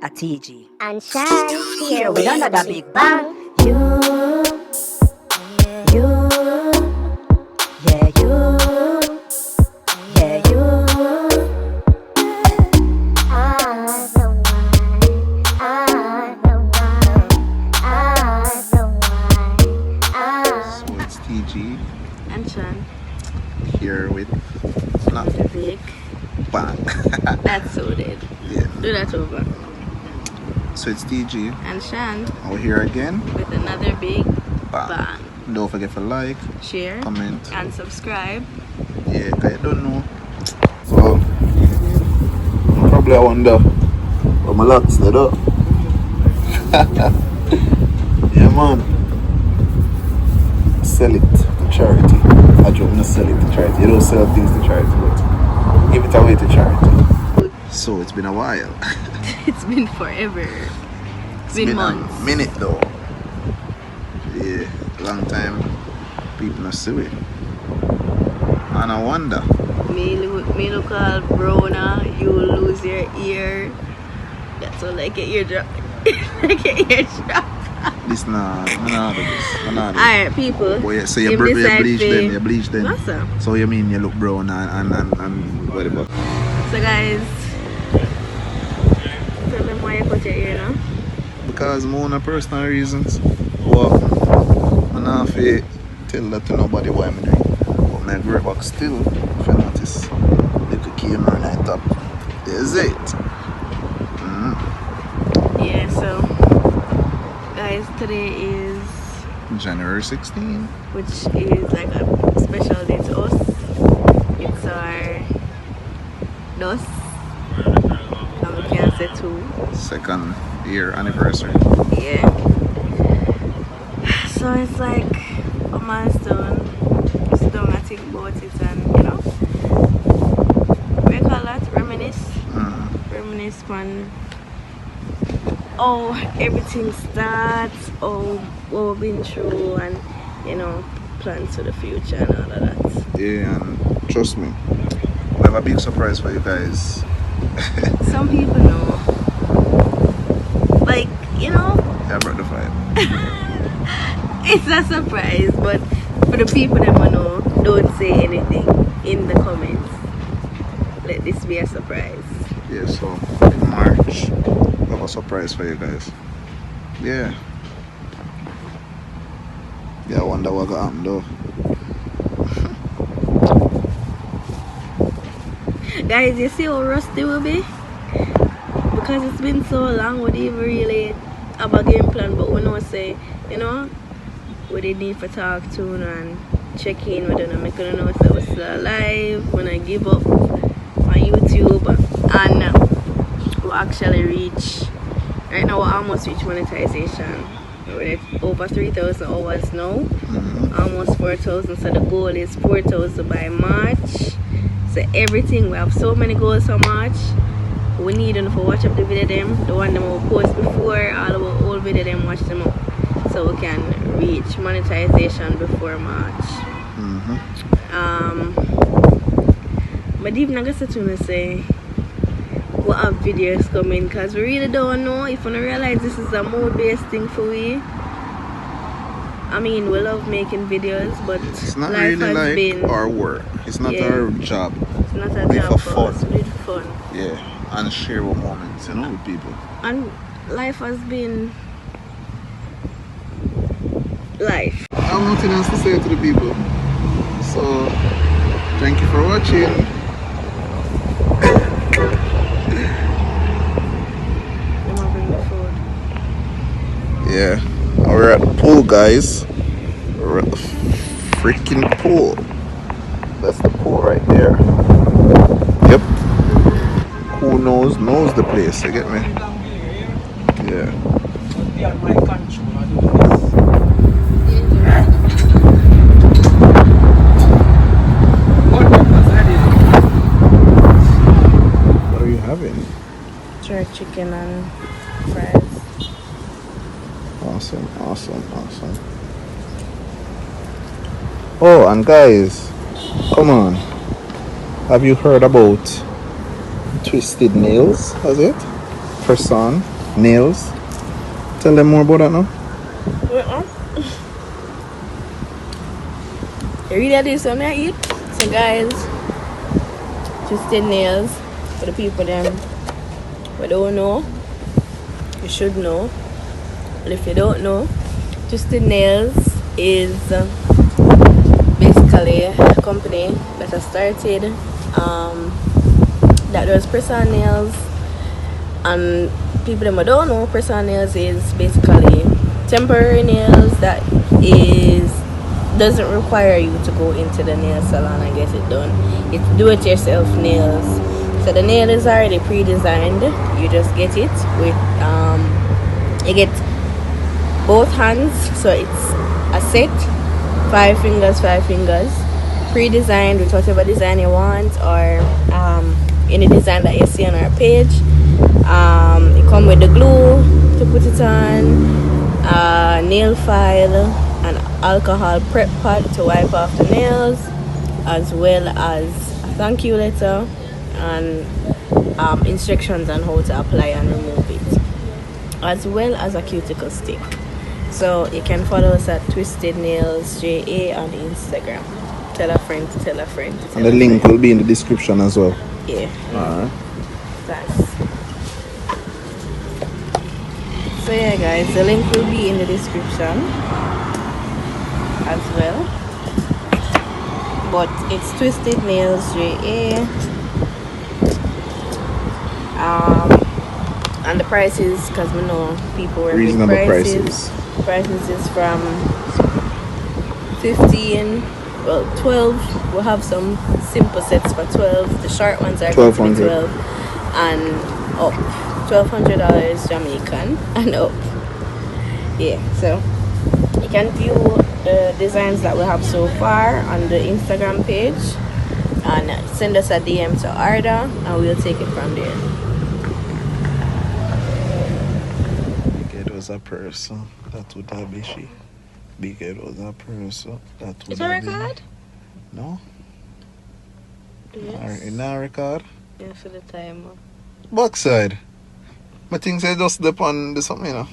a TG. And Shan Here with another big bang. You, yeah, you. I don't mind. I don't mind. I don't mind. So it's TG And Shan, here with not the big. bang. That's so dead. Yeah. Do that over. So it's TG. And Shan We're here again. with another big Bang. bang. Don't forget to like, Share comment. and subscribe. Yeah, 'cause you don't know. So probably I wonder what my locks did up. Yeah man. Sell it to charity. I don't want to sell it to charity. You don't sell things to charity, but give it away to charity. So it's been a while. It's been forever. It's been months. A minute though. Yeah, long time people not see it. And I wonder. Me look all browner, you lose your ear. That's all like an eardrop. Like an eardrop. This nah do this. Alright, people. Oh yeah, so you him bleach decide then, to- you bleach then. No, sir. So you mean you look brown and whatever. So guys, tell them why you cut your ear now. Because more on personal reasons. Well, I'm not fi tell that to nobody why I'm doing. But my grey box still, if you notice, little camera on top. There's it. Yeah, so guys, today is, January 16th. which is like a special day to us. It's our dos, and we can say two. Second year anniversary. Yeah. So it's like a milestone. Sit down and think about it, and you know, what do you call that? Reminisce. Reminisce on everything starts, what we've been through, and you know, plans for the future and all of that. Yeah, and trust me, I have a big surprise for you guys. Some people know, like, you know, Yeah, brought the vibe. it's a surprise, but for the people that want to know, don't say anything in the comments. Let this be a surprise. Yeah, so in March, I have a surprise for you guys. Yeah. Yeah, I wonder what got happened though. Guys, you see how rusty we'll be? Because it's been so long, we didn't really have a game plan, but we know say, you know, we did need to talk to you and check in with them, make them know that we're still alive, when I give up on YouTube, and we actually reach, right now we almost reach monetization. We're at over 3,000 hours now, almost 4,000, so the goal is 4,000 by March. So everything, we have so many goals for March. We need them to watch up the video them, the one them we post before, all of our old video them, watch them up, so we can reach monetization before March. But even I guess to say we have videos coming, because we really don't know if we don't realize this is a mode-based thing for we. I mean, we love making videos, but It's not life really has like been, our work. It's not Yeah. our job. it's not a Be job for for us, fun. we did fun. Yeah. And share our moments, you know, with people. And life has been life. I have nothing else to say to the people. So thank you for watching. I'm gonna bring the food. Yeah. We're at the pool, guys. We're at the freaking pool. That's the pool right there. Yep. Who knows the place, you get me? Yeah. What are you having? Jerk chicken and fries. Awesome. Oh, and guys, come on. Have you heard about Twisted Nails? Has it? press on nails. Tell them more about that now. You really do something I eat? So guys, twisted nails for the people them who don't know. You should know. And if you don't know, twisted nails is basically a company that has started that does press-on nails. And people that don't know, press-on nails is basically temporary nails that doesn't require you to go into the nail salon and get it done. It's do-it-yourself nails. So the nail is already pre-designed. You just get it with you get both hands, so it's a set, 5 fingers, pre-designed with whatever design you want, or any design that you see on our page. It comes with the glue to put it on, nail file, an alcohol prep pad to wipe off the nails, as well as a thank you letter and instructions on how to apply and remove it, as well as a cuticle stick. So you can follow us at Twisted Nails JA on Instagram. Tell a friend to tell a friend. And the link will be in the description as well. Yeah. Alright. Thanks. So yeah guys, the link will be in the description as well. But it's Twisted Nails JA. And the prices, because we know people were Reasonable prices. Prices is from 15, well 12. We'll have some simple sets for 12. The short ones are going to be 12 and up. $1,200 Jamaican and up. Yeah, so you can view the designs that we have so far on the Instagram page and send us a DM to order and we'll take it from there. It was a person that would have been she. Big it was a person that would Is it a record? No? Yes. In our record? Yeah, for the timer. Backside. My things I just dip on the something, you know.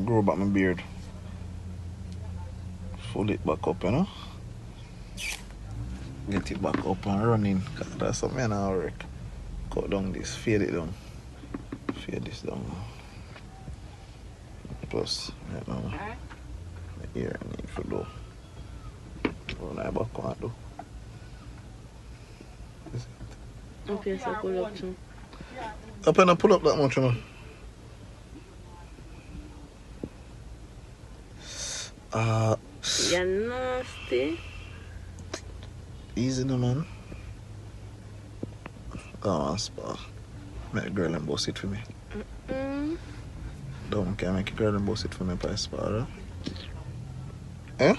Grow back my beard. Fold it back up, you know. Get it back up and running. That's something I work. Cut down this, fade it down. Fade this down. Plus, you know, the ear I need for do. Run my back on do. Okay, so pull up too. Up and pull up that much, you know. You're nasty. Easy no man. Go on spa. Make a girl and boss it for me. Don't care, make a girl and boss it for me by spa, right? Eh?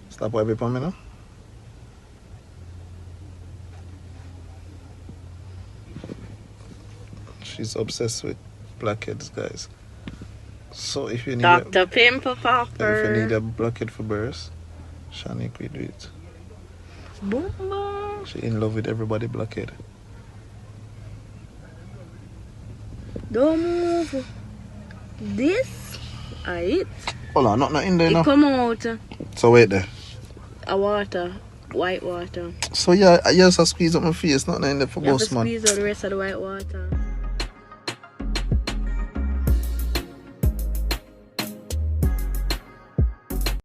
Stop wiping for me now. She's obsessed with blackheads, guys. So if you need Dr. Pimple if you Popper. need a blackhead for birth, Shani could do it. Boom, boom. She in love with everybody blackhead. Don't move. This, I eat. Hold on, not in there It now. come out So wait there. a water, white water. So yeah, I just squeeze up my face, not in there for You have to boss man. squeeze out the rest of the white water.